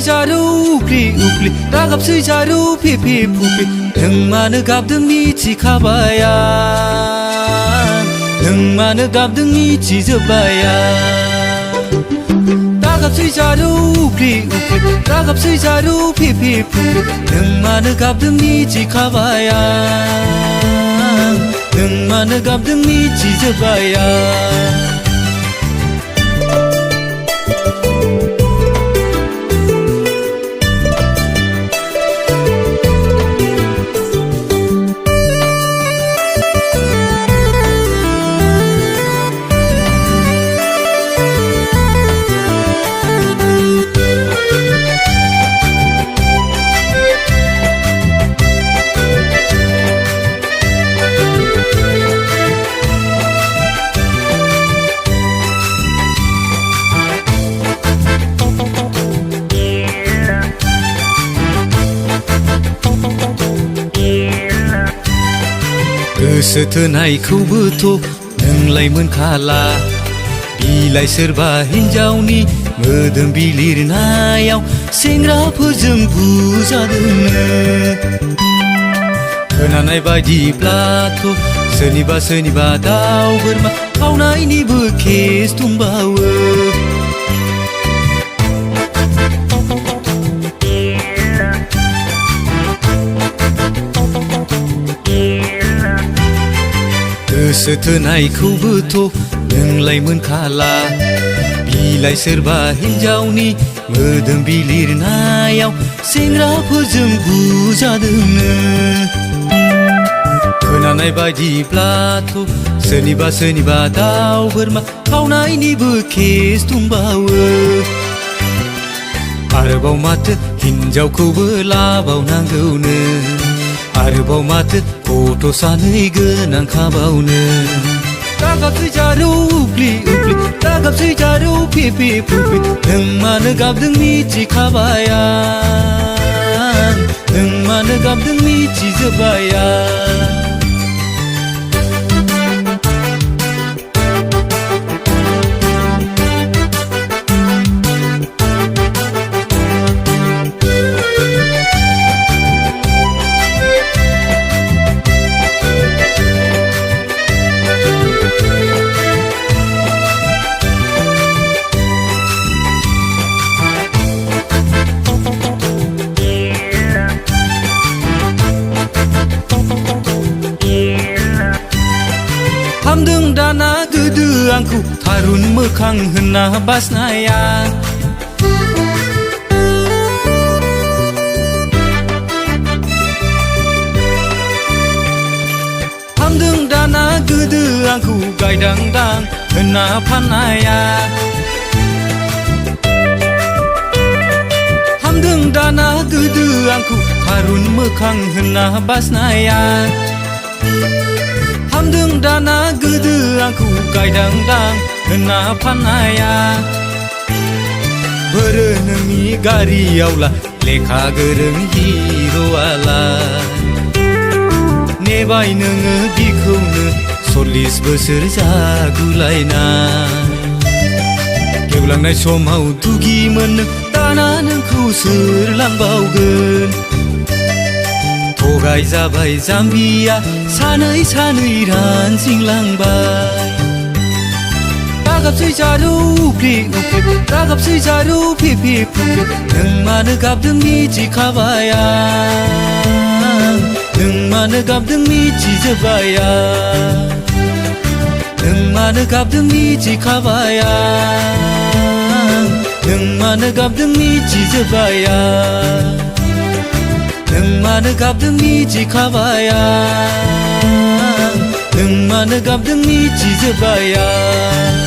जारु उफ्लि उफ्लि रागाबसै जारु फिफि फुफि नों मानो गाबदों मिथिखाबाय आं नों मानो गाबदों मिथिजोब्बाय आं रागाबसै जारु उफ्लि उफ्लि रागाबसै जारु फिफि फुफि नों मानो गाबदों मिथिखाबाय आं नों मानो गाबदों मिथिजोब्बाय आं गोसो थोनायखौबोथ' नोंलाय मोनखाला बिलाइ सोरबा हिन्जावनि मोदोम बिलिरनायाव सेंग्राफोरजों बुजादोंनो खोनानाय बायदिब्लाथ' सोरनिबा दाउ बोरमा खावनायनिबो केस दंबावो गोसो थोनायखौबोथ' नोंलाय मोनखाला बिलाइ सोरबा हिन्जावनि मोदोम बिलिरनायाव सेंग्राफोरजों बुजादोंनो खोनानाय बायदिब्लाथ' सोरनिबा दाउ बोरमा खावनायनिबो केस दंबावो आरोबाव माथो हिन्जावखौबो लाबावनांगौनो आरोबाव माथो गथ' सानै गोनांखाबावनो रागाबसै जारु उफ्लि उफ्लि रागाबसै जारु फिफि फुफि नों मानो गाबदों मिथिखाबाय आं नों मानो गाबदों मिथिजोब्बाय आं हामदों दाना गोदो आंखौ थारुन मोखां होनना बासनाया हामदों दाना गोदो आंखौ गायदांदां होनना फाननाया हामदों दाना गोदो आंखौ थारुन मोखां होनना बासनाया हामदों दाना गोदो आंखौ गायदांदां होनना फाननाया बोरो नोंनि गारियावला लेखा गोरों हिर'आलाय नेबाय नोङो बिखौनो 40 बोसोर जागुलायनाय गेवलांनाय समाव दुगिमोन दाना नोंखौ सोर लांबावगोन थगाय जाबाय जाम्बिया सानै रानजिंलांबाय रागाबसै जारु उफ्लि उफ्लि रागाबसै जारु फिफि फुफि नों मानो गाबदों मिथिखाबाय आं नों मानो गाबदों मिथिजोब्बाय आं नों मानो गाबदों मिथिखाबाय आं नों मानो गाबदों मिथिजोब्बाय आं नों मानो गाबदों मिथिखाबाय आं नों मानो गाबदों मिथिजोब्बाय आं